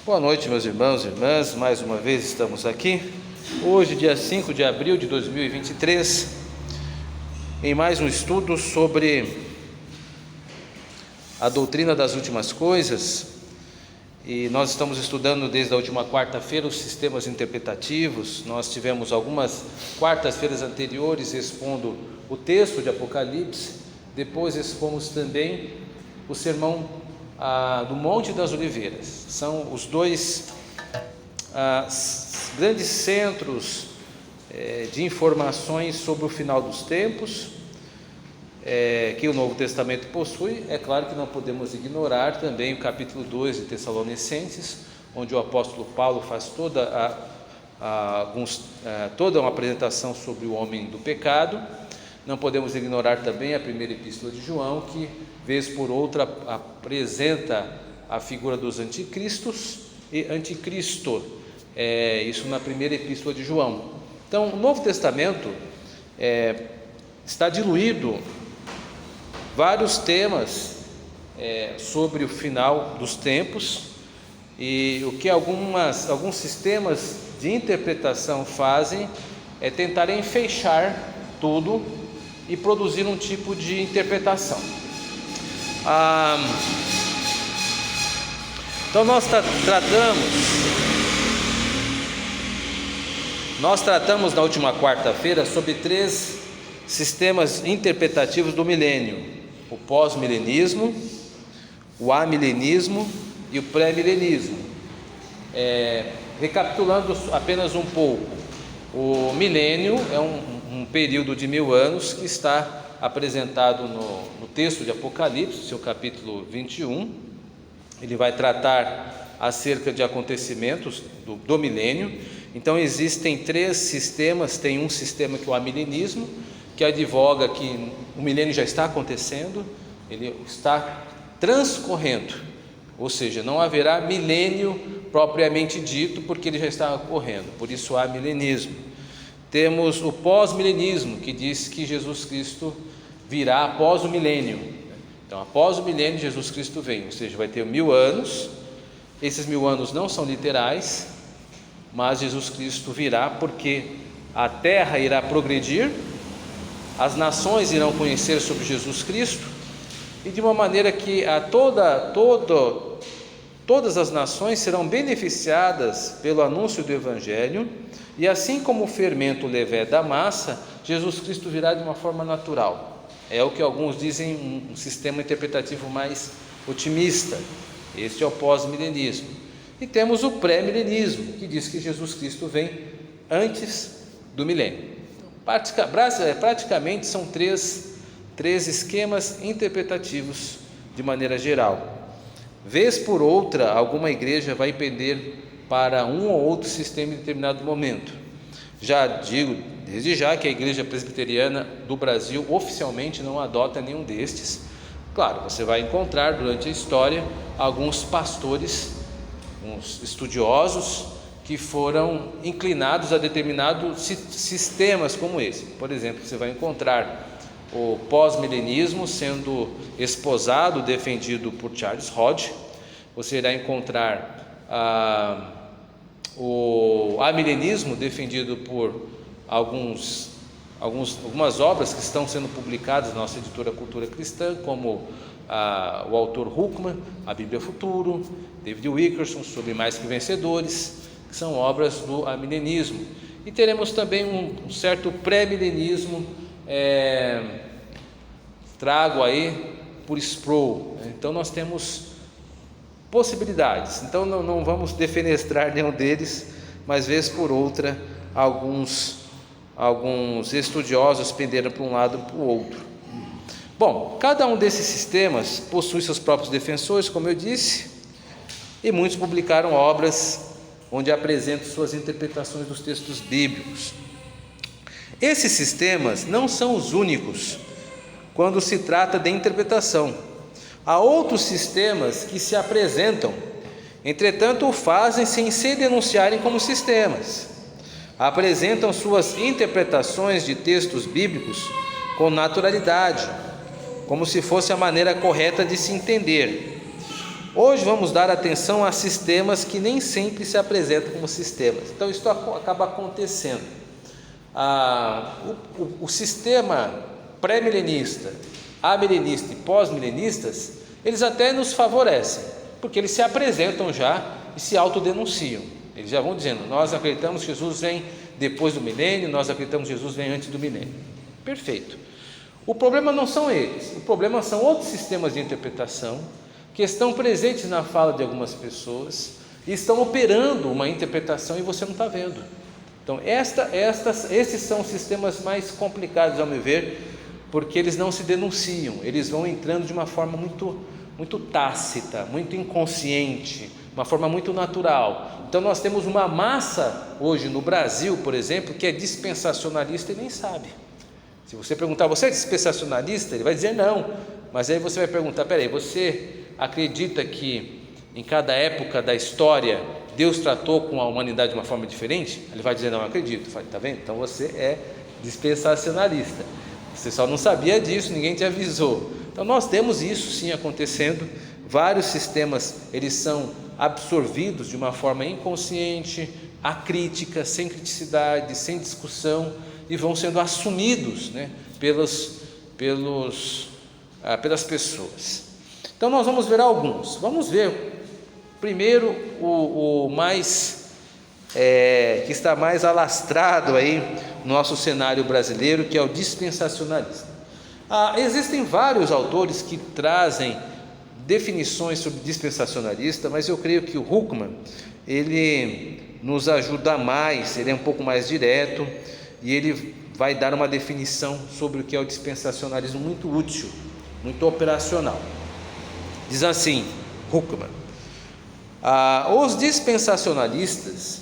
Boa noite, meus irmãos e irmãs, mais uma vez estamos aqui, hoje dia 5 de abril de 2023, em mais um estudo sobre a doutrina das últimas coisas, e nós estamos estudando desde a última quarta-feira os sistemas interpretativos. Nós tivemos algumas quartas-feiras anteriores expondo o texto de Apocalipse, depois expomos também o sermão do Monte das Oliveiras. São os dois grandes centros de informações sobre o final dos tempos que o Novo Testamento possui. É claro que não podemos ignorar também o capítulo 2 de Tessalonicenses, onde o apóstolo Paulo faz toda uma apresentação sobre o homem do pecado. Não podemos ignorar também a primeira epístola de João, que vez por outra apresenta a figura dos anticristos e anticristo, isso na primeira epístola de João. Então o Novo Testamento está diluído vários temas sobre o final dos tempos, e o que alguns sistemas de interpretação fazem é tentarem fechar tudo e produzir um tipo de interpretação. Então nós tratamos na última quarta-feira sobre 3 sistemas interpretativos do milênio: o pós-milenismo, o amilenismo e o pré-milenismo. Recapitulando apenas um pouco, o milênio é um período de 1000 anos que está apresentado no texto de Apocalipse, seu capítulo 21. Ele vai tratar acerca de acontecimentos do milênio. Então existem 3 sistemas. Tem um sistema que é o amilenismo, que advoga que o milênio já está acontecendo, ele está transcorrendo, ou seja, não haverá milênio propriamente dito, porque ele já está ocorrendo, por isso há milenismo. Temos o pós-milenismo, que diz que Jesus Cristo virá após o milênio. Então, após o milênio, Jesus Cristo vem, ou seja, vai ter 1000 anos. Esses 1000 anos não são literais, mas Jesus Cristo virá porque a terra irá progredir, as nações irão conhecer sobre Jesus Cristo, e de uma maneira que todas as nações serão beneficiadas pelo anúncio do Evangelho. E assim como o fermento levé da massa, Jesus Cristo virá de uma forma natural. É o que alguns dizem um sistema interpretativo mais otimista. Este é o pós-milenismo. E temos o pré-milenismo, que diz que Jesus Cristo vem antes do milênio. Praticamente são três esquemas interpretativos de maneira geral. Vez por outra, alguma igreja vai pender para um ou outro sistema em determinado momento. Já digo desde já que a Igreja Presbiteriana do Brasil oficialmente não adota nenhum destes. Claro, você vai encontrar durante a história alguns pastores, uns estudiosos, que foram inclinados a determinados sistemas como esse. Por exemplo, você vai encontrar o pós-milenismo sendo esposado, defendido por Charles Hodge. Você irá encontrar o amilenismo defendido por algumas obras que estão sendo publicadas na nossa editora Cultura Cristã, como o autor Huckman, A Bíblia Futuro, David Wilkerson, Sobre Mais Que Vencedores, que são obras do amilenismo. E teremos também um certo pré-milenismo, trago aí por Sproul. Então nós temos possibilidades. Então não vamos defenestrar nenhum deles, mas vez por outra alguns estudiosos penderam para um lado ou para o outro. Bom, cada um desses sistemas possui seus próprios defensores, como eu disse, e muitos publicaram obras onde apresentam suas interpretações dos textos bíblicos. Esses sistemas não são os únicos quando se trata de interpretação. Há outros sistemas que se apresentam, entretanto o fazem sem se denunciarem como sistemas. Apresentam suas interpretações de textos bíblicos com naturalidade, como se fosse a maneira correta de se entender. Hoje vamos dar atenção a sistemas que nem sempre se apresentam como sistemas. Então isso acaba acontecendo. O sistema pré-milenista, amilenista e pós-milenistas, eles até nos favorecem, porque eles se apresentam já e se autodenunciam. Eles já vão dizendo: nós acreditamos que Jesus vem depois do milênio, nós acreditamos que Jesus vem antes do milênio. Perfeito. O problema não são eles, o problema são outros sistemas de interpretação que estão presentes na fala de algumas pessoas e estão operando uma interpretação e você não está vendo. Então esses são os sistemas mais complicados, ao meu ver, porque eles não se denunciam, eles vão entrando de uma forma muito tácita, muito inconsciente, uma forma muito natural. Então nós temos uma massa hoje no Brasil, por exemplo, que é dispensacionalista e nem sabe. Se você perguntar: você é dispensacionalista? Ele vai dizer não, mas aí você vai perguntar: peraí, você acredita que em cada época da história Deus tratou com a humanidade de uma forma diferente? Ele vai dizer: não, eu acredito. Fala: tá vendo? Então você é dispensacionalista, você só não sabia disso, ninguém te avisou. Então nós temos isso sim acontecendo. Vários sistemas, eles são absorvidos de uma forma inconsciente, acrítica, sem criticidade, sem discussão, e vão sendo assumidos, né, pelas pessoas. Então nós vamos ver alguns. Vamos ver primeiro o mais que está mais alastrado aí no nosso cenário brasileiro, que é o dispensacionalista. Existem vários autores que trazem definições sobre dispensacionalista, mas eu creio que o Huckman, ele nos ajuda mais, ele é um pouco mais direto e ele vai dar uma definição sobre o que é o dispensacionalismo muito útil, muito operacional. Diz assim Huckman: os dispensacionalistas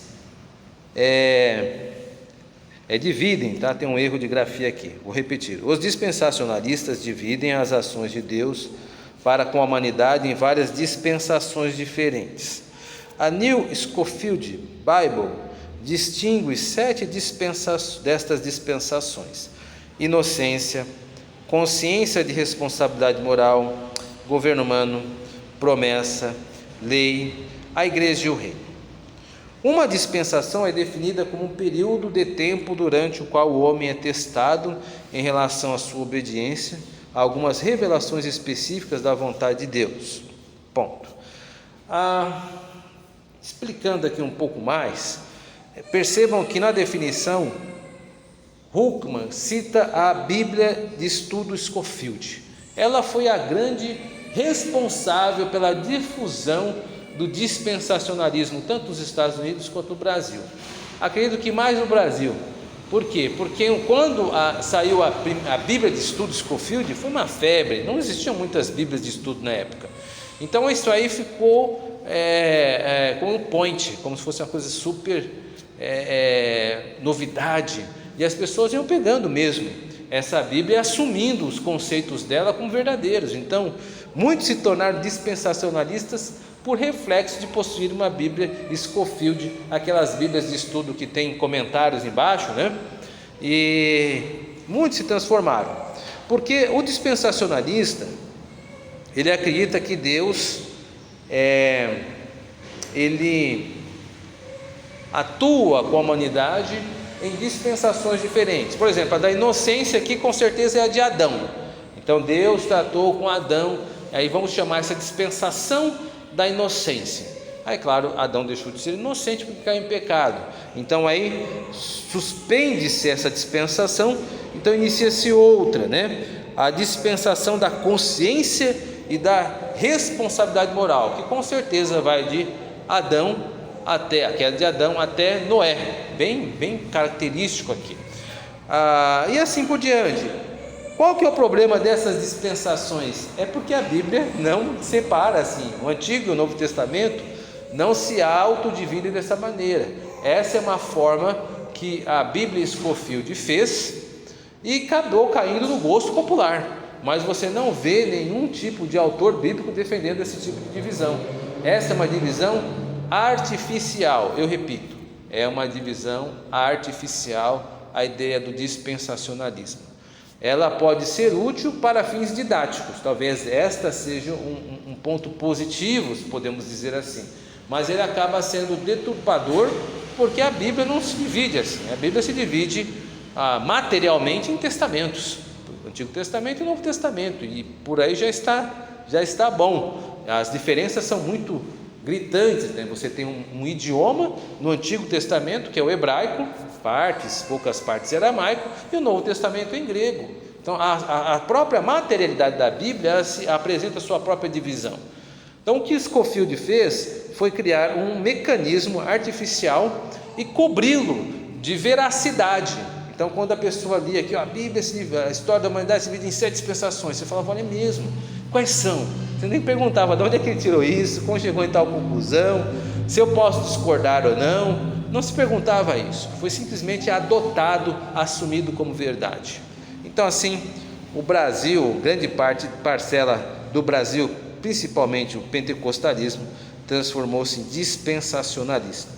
dividem, tá? Tem um erro de grafia aqui, vou repetir. Os dispensacionalistas dividem as ações de Deus para com a humanidade em várias dispensações diferentes. A New Scofield Bible distingue 7 destas dispensações: inocência, consciência de responsabilidade moral, governo humano, promessa, lei, a igreja e o reino. Uma dispensação é definida como um período de tempo durante o qual o homem é testado em relação à sua obediência a algumas revelações específicas da vontade de Deus. Ponto. Explicando aqui um pouco mais, percebam que na definição Huckman cita a Bíblia de Estudo Scofield. Ela foi a grande responsável pela difusão do dispensacionalismo, tanto nos Estados Unidos quanto no Brasil. Acredito que mais no Brasil. Por quê? Porque quando saiu a Bíblia de Estudo Scofield, foi uma febre, não existiam muitas Bíblias de estudo na época. Então isso aí ficou como um point, como se fosse uma coisa super novidade, e as pessoas iam pegando mesmo essa Bíblia e assumindo os conceitos dela como verdadeiros. Então muitos se tornaram dispensacionalistas por reflexo de possuir uma Bíblia Scofield, aquelas Bíblias de estudo que tem comentários embaixo, né? E muitos se transformaram, porque o dispensacionalista, ele acredita que Deus ele atua com a humanidade em dispensações diferentes. Por exemplo, a da inocência aqui com certeza é a de Adão. Então Deus tratou com Adão, aí vamos chamar essa dispensação da inocência. Aí claro, Adão deixou de ser inocente porque caiu em pecado. Então aí suspende-se essa dispensação, então inicia-se outra, né? A dispensação da consciência e da responsabilidade moral, que com certeza vai de Adão até a queda de Adão até Noé, bem característico aqui. E assim por diante. Qual que é o problema dessas dispensações? É porque a Bíblia não separa assim, o Antigo e o Novo Testamento não se autodividem dessa maneira. Essa é uma forma que a Bíblia Scofield fez e acabou caindo no gosto popular, mas você não vê nenhum tipo de autor bíblico defendendo esse tipo de divisão. Essa é uma divisão artificial, eu repito, é uma divisão artificial a ideia do dispensacionalismo. ela pode ser útil para fins didáticos. Talvez esta seja um ponto positivo, se podemos dizer assim. Mas ele acaba sendo deturpador, porque a Bíblia não se divide assim. A Bíblia se divide materialmente em testamentos, Antigo Testamento e Novo Testamento, e por aí já está bom. As diferenças são muito gritantes, né? Você tem um idioma no Antigo Testamento, que é o hebraico, poucas partes aramaico, e o Novo Testamento em grego. Então a própria materialidade da Bíblia, ela apresenta a sua própria divisão. Então o que Scofield fez foi criar um mecanismo artificial e cobri-lo de veracidade. Então quando a pessoa lia aqui, a Bíblia, a história da humanidade se divide em 7 dispensações, você falava, olha mesmo, quais são? Você nem perguntava de onde é que ele tirou isso, como chegou em tal conclusão, se eu posso discordar ou não se perguntava isso, foi simplesmente adotado, assumido como verdade. Então assim, o Brasil, grande parcela do Brasil, principalmente o pentecostalismo, transformou-se em dispensacionalista.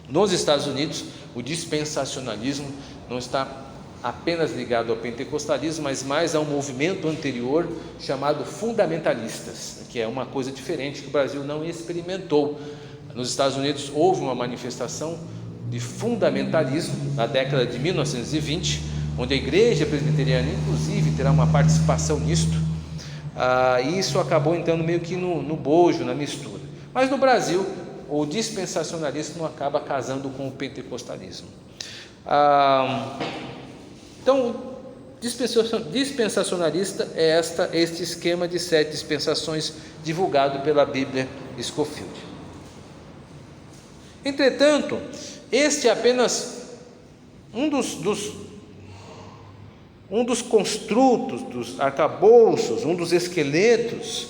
Nos Estados Unidos, o dispensacionalismo não está apenas ligado ao pentecostalismo, mas mais a um movimento anterior chamado fundamentalistas, que é uma coisa diferente que o Brasil não experimentou. Nos Estados Unidos houve uma manifestação de fundamentalismo na década de 1920, onde a igreja presbiteriana inclusive terá uma participação nisto, e isso acabou entrando meio que no bojo, na mistura. Mas no Brasil o dispensacionalismo acaba casando com o pentecostalismo. Então, dispensacionalista é este esquema de 7 dispensações divulgado pela Bíblia Scofield. Entretanto, este é apenas um dos construtos, dos arcabouços, um dos esqueletos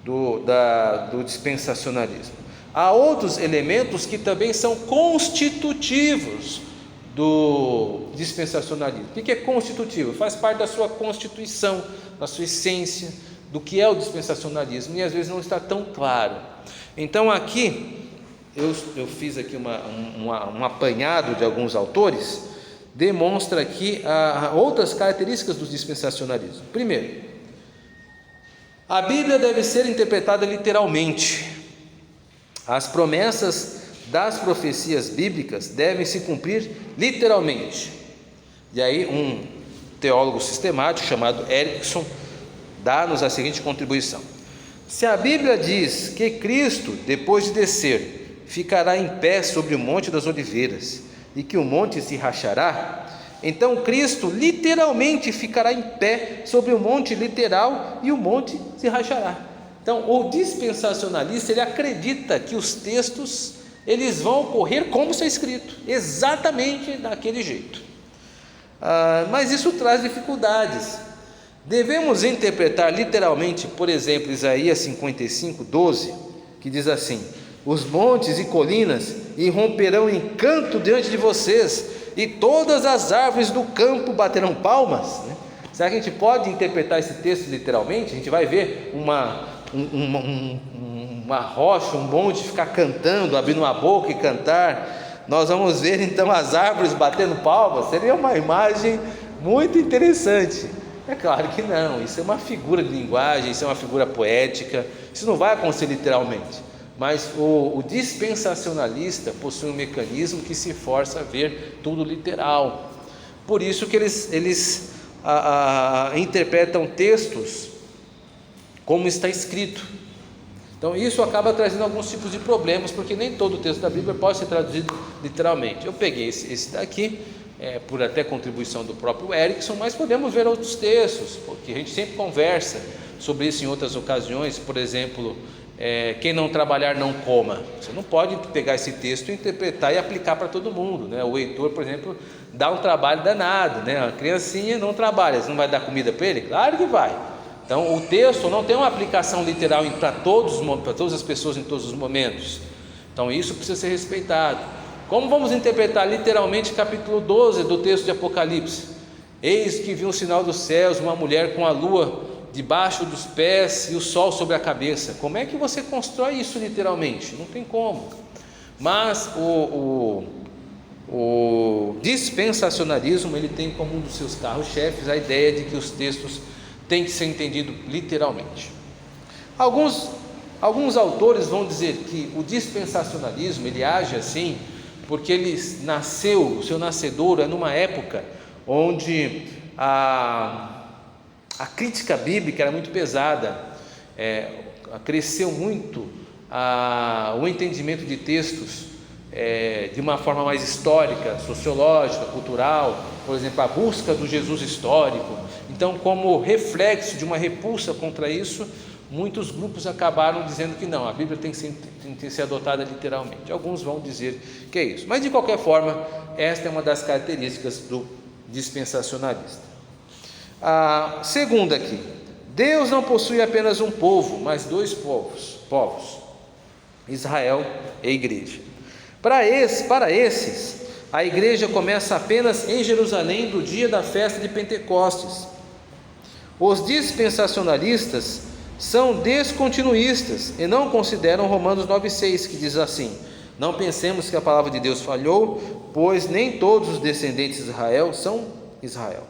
do dispensacionalismo. Há outros elementos que também são constitutivos do dispensacionalismo. O que é constitutivo? Faz parte da sua constituição, da sua essência, do que é o dispensacionalismo, e às vezes não está tão claro. Então aqui eu fiz aqui um apanhado de alguns autores, demonstra aqui outras características do dispensacionalismo. Primeiro, a Bíblia deve ser interpretada literalmente. As promessas das profecias bíblicas devem se cumprir literalmente. E aí um teólogo sistemático chamado Erickson dá-nos a seguinte contribuição: se a Bíblia diz que Cristo, depois de descer, ficará em pé sobre o Monte das Oliveiras e que o monte se rachará, então Cristo literalmente ficará em pé sobre o monte literal e o monte se rachará. Então o dispensacionalista, ele acredita que os textos eles vão ocorrer como está escrito, exatamente daquele jeito. Mas isso traz dificuldades. Devemos interpretar literalmente, por exemplo, Isaías 55:12, que diz assim: os montes e colinas irromperão em canto diante de vocês, e todas as árvores do campo baterão palmas. Será que a gente pode interpretar esse texto literalmente? A gente vai ver uma rocha, um monte ficar cantando, abrindo uma boca e cantar. Nós vamos ver então as árvores batendo palmas. Seria uma imagem muito interessante. É claro que não, isso é uma figura de linguagem, isso é uma figura poética, isso não vai acontecer literalmente. Mas o dispensacionalista possui um mecanismo que se força a ver tudo literal. Por isso que eles interpretam textos como está escrito. Então isso acaba trazendo alguns tipos de problemas, porque nem todo o texto da Bíblia pode ser traduzido literalmente. Eu peguei esse daqui, por até contribuição do próprio Erickson, mas podemos ver outros textos, porque a gente sempre conversa sobre isso em outras ocasiões. Por exemplo, quem não trabalhar não coma. Você não pode pegar esse texto, interpretar e aplicar para todo mundo, né? O Heitor, por exemplo, dá um trabalho danado, né? A criancinha não trabalha, você não vai dar comida para ele? Claro que vai. Então o texto não tem uma aplicação literal para todas as pessoas em todos os momentos. Então isso precisa ser respeitado. Como vamos interpretar literalmente capítulo 12 do texto de Apocalipse? Eis que vi um sinal dos céus, uma mulher com a lua debaixo dos pés e o sol sobre a cabeça. Como é que você constrói isso literalmente? Não tem como. Mas O dispensacionalismo, ele tem como um dos seus carros-chefes a ideia de que os textos têm que ser entendidos literalmente. Alguns autores vão dizer que o dispensacionalismo, ele age assim porque ele nasceu, o seu nascedor é numa época onde a crítica bíblica era muito pesada, cresceu muito o entendimento de textos de uma forma mais histórica, sociológica, cultural, por exemplo, a busca do Jesus histórico. Então, como reflexo de uma repulsa contra isso, muitos grupos acabaram dizendo que não, a Bíblia tem que ser adotada literalmente. Alguns vão dizer que é isso, mas de qualquer forma, esta é uma das características do dispensacionalista. A segunda aqui: Deus não possui apenas um povo, mas dois povos, Israel e igreja. Para esses, a igreja começa apenas em Jerusalém do dia da festa de Pentecostes. Os dispensacionalistas são descontinuístas e não consideram Romanos 9,6, que diz assim: não pensemos que a palavra de Deus falhou, pois nem todos os descendentes de Israel são Israel.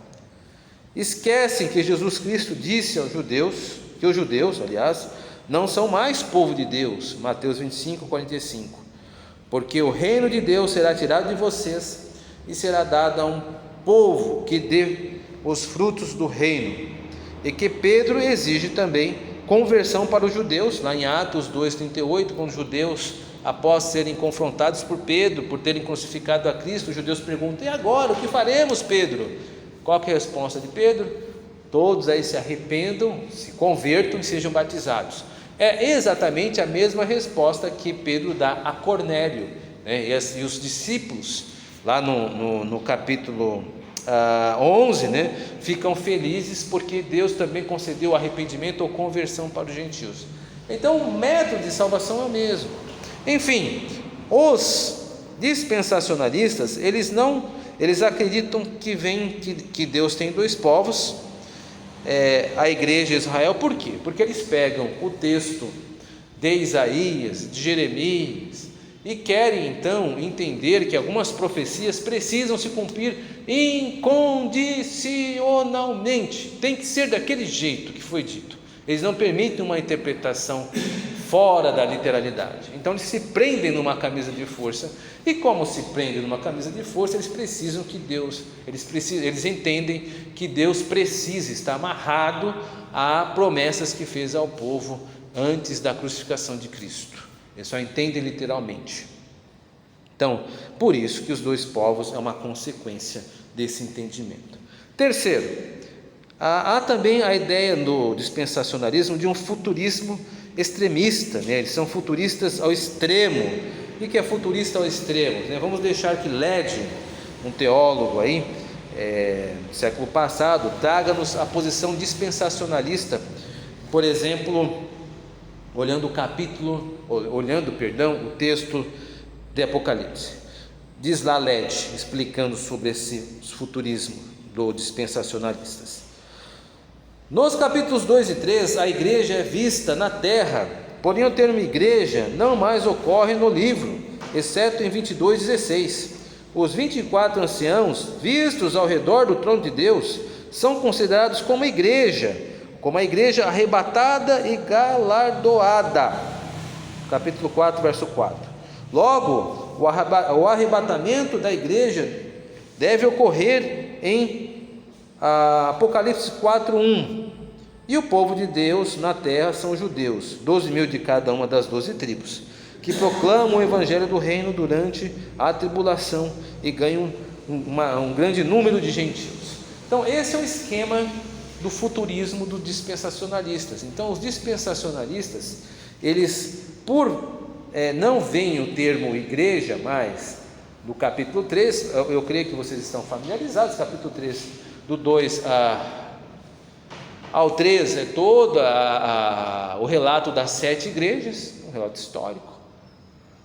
Esquecem que Jesus Cristo disse aos judeus, que os judeus, aliás, não são mais povo de Deus, Mateus 25:45, porque o reino de Deus será tirado de vocês e será dado a um povo que dê os frutos do reino, e que Pedro exige também conversão para os judeus, lá em Atos 2,38, quando os judeus, após serem confrontados por Pedro, por terem crucificado a Cristo, os judeus perguntam: e agora, o que faremos, Pedro? Qual que é a resposta de Pedro? Todos aí se arrependam, se convertam e sejam batizados. É exatamente a mesma resposta que Pedro dá a Cornélio, né? E os discípulos, lá no capítulo 11, né, ficam felizes porque Deus também concedeu arrependimento ou conversão para os gentios. Então o método de salvação é o mesmo. Enfim, os dispensacionalistas, eles acreditam que Deus tem dois povos, a igreja e Israel. Por quê? Porque eles pegam o texto de Isaías, de Jeremias, e querem então entender que algumas profecias precisam se cumprir incondicionalmente, tem que ser daquele jeito que foi dito. Eles não permitem uma interpretação fora da literalidade. Então eles se prendem numa camisa de força, e como se prendem numa camisa de força, eles entendem que Deus precisa estar amarrado a promessas que fez ao povo antes da crucificação de Cristo. Eles só entendem literalmente. Então, por isso que os dois povos é uma consequência desse entendimento. Terceiro, há também a ideia do dispensacionalismo de um futurismo extremista, né? Eles são futuristas ao extremo. O que é futurista ao extremo? Vamos deixar que Led, um teólogo aí, do século passado, traga-nos a posição dispensacionalista. Por exemplo, olhando o texto de Apocalipse. Diz lá Led, explicando sobre esse futurismo dos dispensacionalistas: nos capítulos 2 e 3, a igreja é vista na terra, porém o termo igreja não mais ocorre no livro, exceto em 22:16. Os 24 anciãos vistos ao redor do trono de Deus são considerados como a igreja arrebatada e galardoada. Capítulo 4, verso 4. Logo, o arrebatamento da igreja deve ocorrer em Apocalipse 4:1. E o povo de Deus na terra são os judeus, 12.000 de cada uma das 12 tribos, que proclamam o evangelho do reino durante a tribulação e ganham um grande número de gentios. Então esse é o esquema do futurismo dos dispensacionalistas. Então os dispensacionalistas, eles não veem o termo igreja mais no capítulo 3, eu creio que vocês estão familiarizados, capítulo 3, do 2 ao 3 é todo o relato das 7 igrejas, um relato histórico,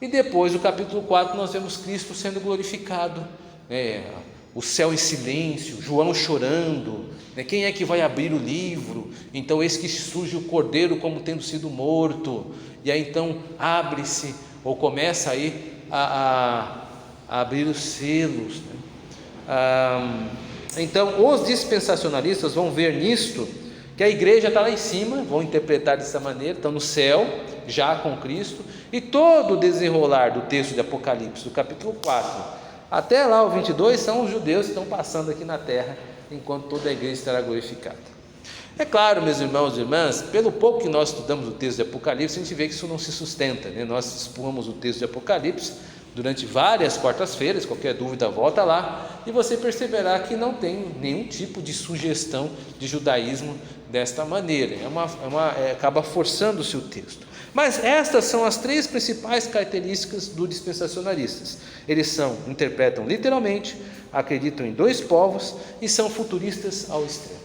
e depois do capítulo 4 nós vemos Cristo sendo glorificado, o céu em silêncio, João chorando, quem é que vai abrir o livro? Então eis que surge o cordeiro como tendo sido morto, e aí então abre-se, ou começa aí a abrir os selos, né? Então, os dispensacionalistas vão ver nisto que a igreja está lá em cima, vão interpretar dessa maneira, estão no céu, já com Cristo, e todo o desenrolar do texto de Apocalipse, do capítulo 4, até lá o 22, são os judeus que estão passando aqui na terra, enquanto toda a igreja estará glorificada. É claro, meus irmãos e irmãs, pelo pouco que nós estudamos o texto de Apocalipse, a gente vê que isso não se sustenta, né? Nós expomos o texto de Apocalipse durante várias quartas-feiras, qualquer dúvida volta lá, e você perceberá que não tem nenhum tipo de sugestão de judaísmo desta maneira, acaba forçando-se o texto. Mas estas são as três principais características dos dispensacionalistas. Eles interpretam literalmente, acreditam em dois povos e são futuristas ao extremo.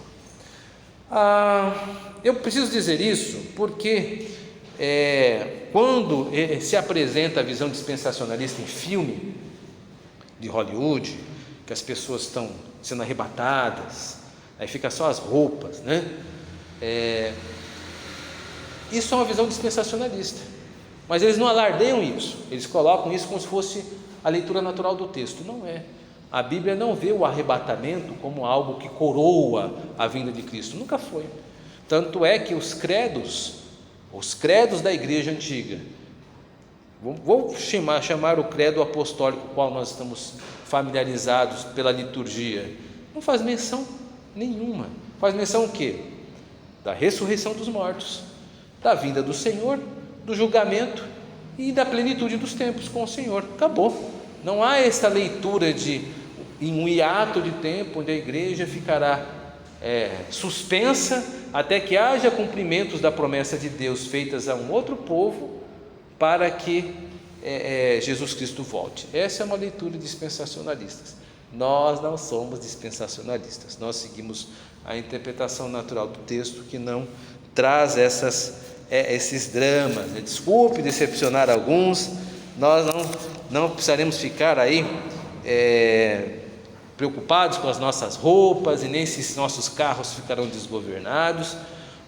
Eu preciso dizer isso porque quando se apresenta a visão dispensacionalista em filme de Hollywood, que as pessoas estão sendo arrebatadas, aí fica só as roupas, né? Isso é uma visão dispensacionalista, mas eles não alardeiam isso, eles colocam isso como se fosse a leitura natural do texto. Não é. A Bíblia não vê o arrebatamento como algo que coroa a vinda de Cristo, nunca foi. Tanto é que os credos da igreja antiga, vou chamar o credo apostólico, com o qual nós estamos familiarizados pela liturgia, não faz menção nenhuma. Faz menção o quê? Da ressurreição dos mortos, da vinda do Senhor, do julgamento e da plenitude dos tempos com o Senhor. Acabou. Não há esta leitura em um hiato de tempo onde a igreja ficará suspensa até que haja cumprimentos da promessa de Deus feitas a um outro povo para que Jesus Cristo volte. Essa é uma leitura dispensacionalista. Nós não somos dispensacionalistas, nós seguimos a interpretação natural do texto, que não traz esses dramas. Desculpe decepcionar alguns, nós não precisaremos ficar aí preocupados com as nossas roupas, e nem se nossos carros ficarão desgovernados,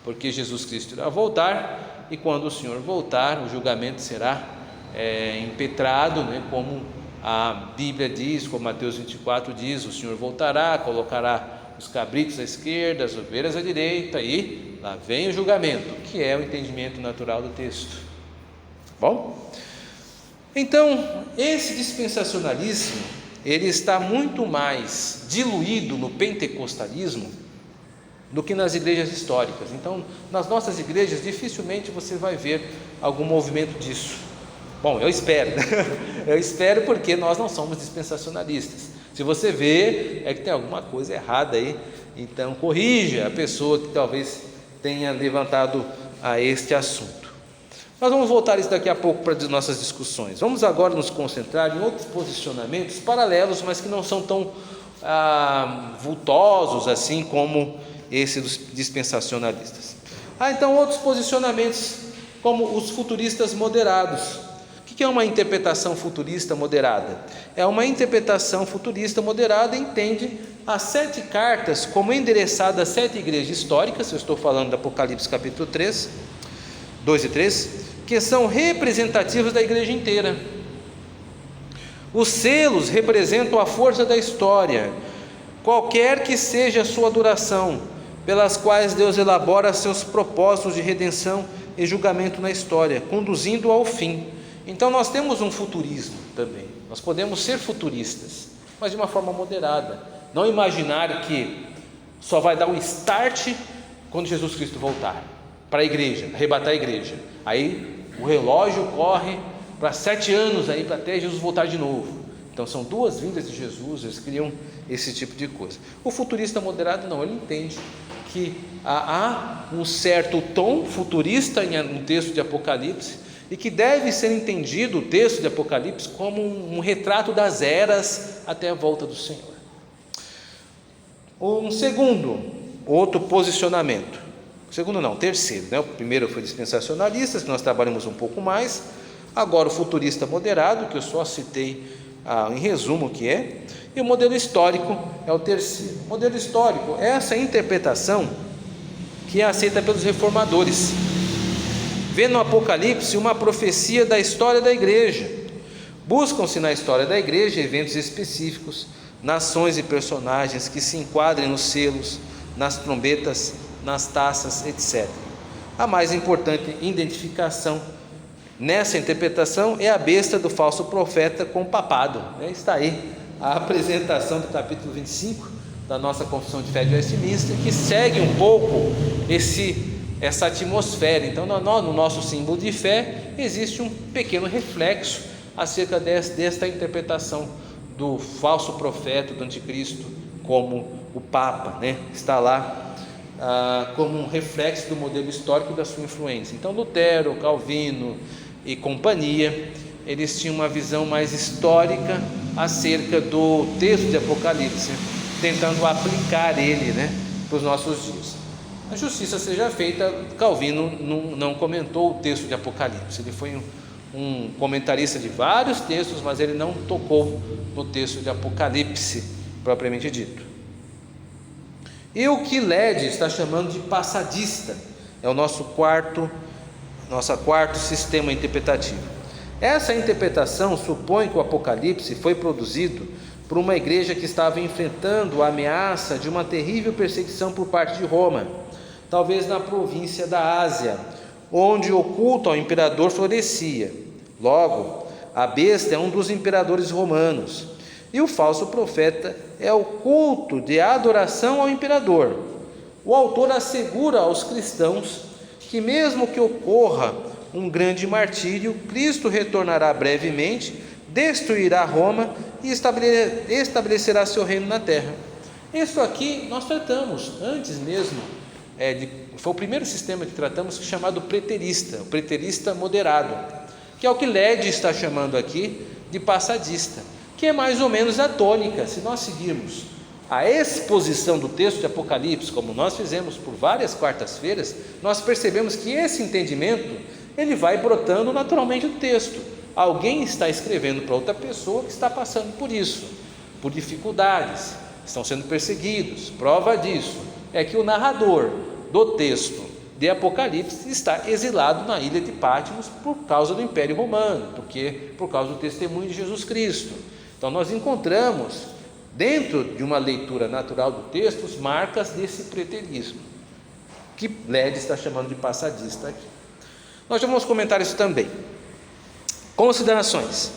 porque Jesus Cristo irá voltar, e quando o Senhor voltar, o julgamento será impetrado, né, como a Bíblia diz, como Mateus 24 diz: o Senhor voltará, colocará os cabritos à esquerda, as ovelhas à direita, e lá vem o julgamento, que é o entendimento natural do texto. Bom, então esse dispensacionalismo, ele está muito mais diluído no pentecostalismo do que nas igrejas históricas. Então, nas nossas igrejas, dificilmente você vai ver algum movimento disso. Bom, eu espero, eu espero, porque nós não somos dispensacionalistas. Se você vê, é que tem alguma coisa errada aí, então corrija a pessoa que talvez tenha levantado a este assunto. Nós vamos voltar isso daqui a pouco para as nossas discussões. Vamos agora nos concentrar em outros posicionamentos paralelos, mas que não são tão vultosos assim como esse dos dispensacionalistas. Então, outros posicionamentos, como os futuristas moderados. O que é uma interpretação futurista moderada? É uma interpretação futurista moderada, entende as 7 cartas como endereçadas às 7 igrejas históricas. Eu estou falando do Apocalipse capítulo 3, 2 e 3, que são representativos da igreja inteira. Os selos representam a força da história, qualquer que seja a sua duração, pelas quais Deus elabora seus propósitos de redenção e julgamento na história, conduzindo ao fim. Então nós temos um futurismo também, nós podemos ser futuristas, mas de uma forma moderada, não imaginar que só vai dar um start quando Jesus Cristo voltar para a igreja, arrebatar a igreja, aí o relógio corre para 7 anos aí, para até Jesus voltar de novo. Então são 2 vindas de Jesus, eles criam esse tipo de coisa. O futurista moderado não, ele entende que há um certo tom futurista no texto de Apocalipse, e que deve ser entendido o texto de Apocalipse como um retrato das eras até a volta do Senhor. Outro posicionamento, terceiro, né? O primeiro foi dispensacionalista, que nós trabalhamos um pouco mais. Agora o futurista moderado, que eu só citei em resumo o que é. E o modelo histórico é o terceiro. O modelo histórico é essa interpretação que é aceita pelos reformadores, vê no Apocalipse uma profecia da história da igreja, Buscam-se na história da igreja eventos específicos, nações e personagens que se enquadrem nos selos, nas trombetas, nas taças, etc. A mais importante identificação nessa interpretação é a besta do falso profeta com o papado. Está aí a apresentação do capítulo 25 da nossa Confissão de Fé de Westminster, que segue um pouco essa atmosfera. Então, no nosso símbolo de fé existe um pequeno reflexo acerca desta interpretação do falso profeta, do anticristo, como o Papa, está lá como um reflexo do modelo histórico da sua influência. Então, Lutero, Calvino e companhia, eles tinham uma visão mais histórica acerca do texto de Apocalipse, tentando aplicar ele para os nossos dias. A justiça seja feita, Calvino não comentou o texto de Apocalipse. Ele foi um comentarista de vários textos, mas ele não tocou no texto de Apocalipse propriamente dito. E o que Led está chamando de passadista é o nosso quarto sistema interpretativo. Essa interpretação supõe que o Apocalipse foi produzido por uma igreja que estava enfrentando a ameaça de uma terrível perseguição por parte de Roma, talvez na província da Ásia, onde o culto ao imperador florescia. Logo, a besta é um dos imperadores romanos, e o falso profeta é o culto de adoração ao imperador. O autor assegura aos cristãos que, mesmo que ocorra um grande martírio, Cristo retornará brevemente, destruirá Roma e estabelecerá seu reino na terra. Isso aqui nós tratamos antes mesmo, foi o primeiro sistema que tratamos, chamado preterista, o preterista moderado, que é o que Led está chamando aqui de passadista, que é mais ou menos a tônica. Se nós seguirmos a exposição do texto de Apocalipse, como nós fizemos por várias quartas-feiras, nós percebemos que esse entendimento, ele vai brotando naturalmente do texto. Alguém está escrevendo para outra pessoa que está passando por isso, por dificuldades, estão sendo perseguidos. Prova disso é que o narrador do texto de Apocalipse está exilado na ilha de Patmos por causa do Império Romano, por causa do testemunho de Jesus Cristo. Então nós encontramos dentro de uma leitura natural do texto as marcas desse preterismo, que Led está chamando de passadista aqui. Nós já vamos comentar isso também. Considerações.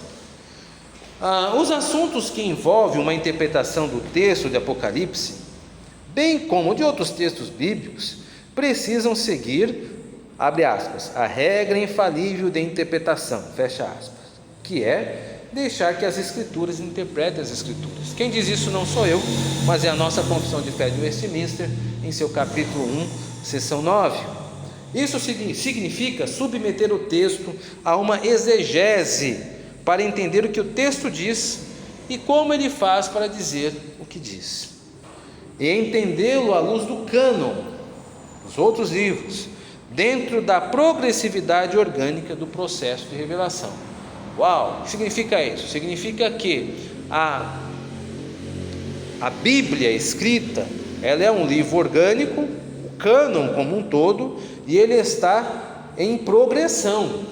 Os assuntos que envolvem uma interpretação do texto de Apocalipse, bem como de outros textos bíblicos, precisam seguir, abre aspas, a regra infalível de interpretação, fecha aspas, que é deixar que as Escrituras interpretem as Escrituras. Quem diz isso não sou eu, mas é a nossa Confissão de Fé de Westminster, em seu capítulo 1, seção 9. Isso significa submeter o texto a uma exegese para entender o que o texto diz e como ele faz para dizer o que diz, e entendê-lo à luz do cânon dos outros livros, dentro da progressividade orgânica do processo de revelação. Uau! O que significa isso? Significa que a Bíblia escrita, ela é um livro orgânico, o cânon como um todo, e ele está em progressão.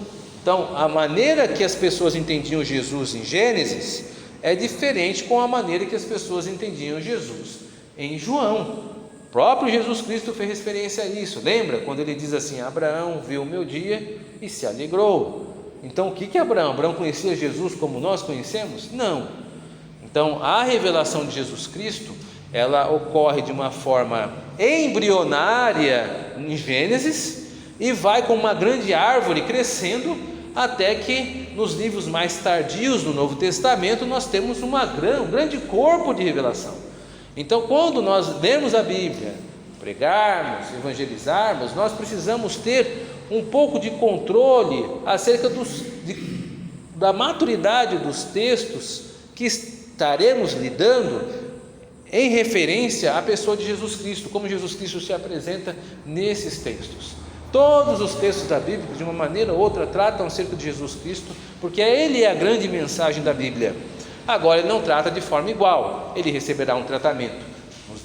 Então, a maneira que as pessoas entendiam Jesus em Gênesis é diferente com a maneira que as pessoas entendiam Jesus em João. O próprio Jesus Cristo fez referência a isso. Lembra quando ele diz assim: Abraão viu o meu dia e se alegrou. Então, o que é Abraão? Abraão conhecia Jesus como nós conhecemos? Não. Então, a revelação de Jesus Cristo, ela ocorre de uma forma embrionária em Gênesis e vai com uma grande árvore crescendo até que nos livros mais tardios do Novo Testamento nós temos um grande corpo de revelação. Então, quando nós lemos a Bíblia, pregarmos, evangelizarmos, nós precisamos ter um pouco de controle acerca da maturidade dos textos que estaremos lidando em referência à pessoa de Jesus Cristo, como Jesus Cristo se apresenta nesses textos. Todos os textos da Bíblia, de uma maneira ou outra, tratam acerca de Jesus Cristo, porque ele é a grande mensagem da Bíblia. Agora, ele não trata de forma igual. Ele receberá um tratamento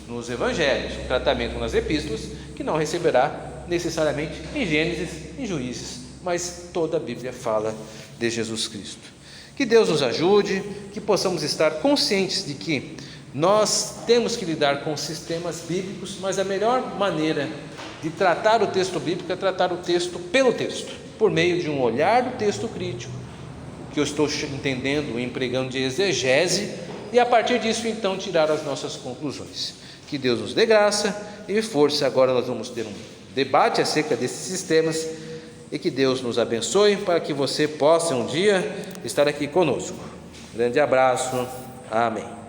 nos evangelhos, um tratamento nas epístolas, que não receberá necessariamente em Gênesis, em Juízes, mas toda a Bíblia fala de Jesus Cristo. Que Deus nos ajude, que possamos estar conscientes de que nós temos que lidar com sistemas bíblicos, mas a melhor maneira de tratar o texto bíblico é tratar o texto pelo texto, por meio de um olhar do texto crítico, que eu estou entendendo e empregando de exegese, e a partir disso então tirar as nossas conclusões. Que Deus nos dê graça e força. Agora nós vamos ter um debate acerca desses sistemas, e que Deus nos abençoe para que você possa um dia estar aqui conosco. Grande abraço, amém.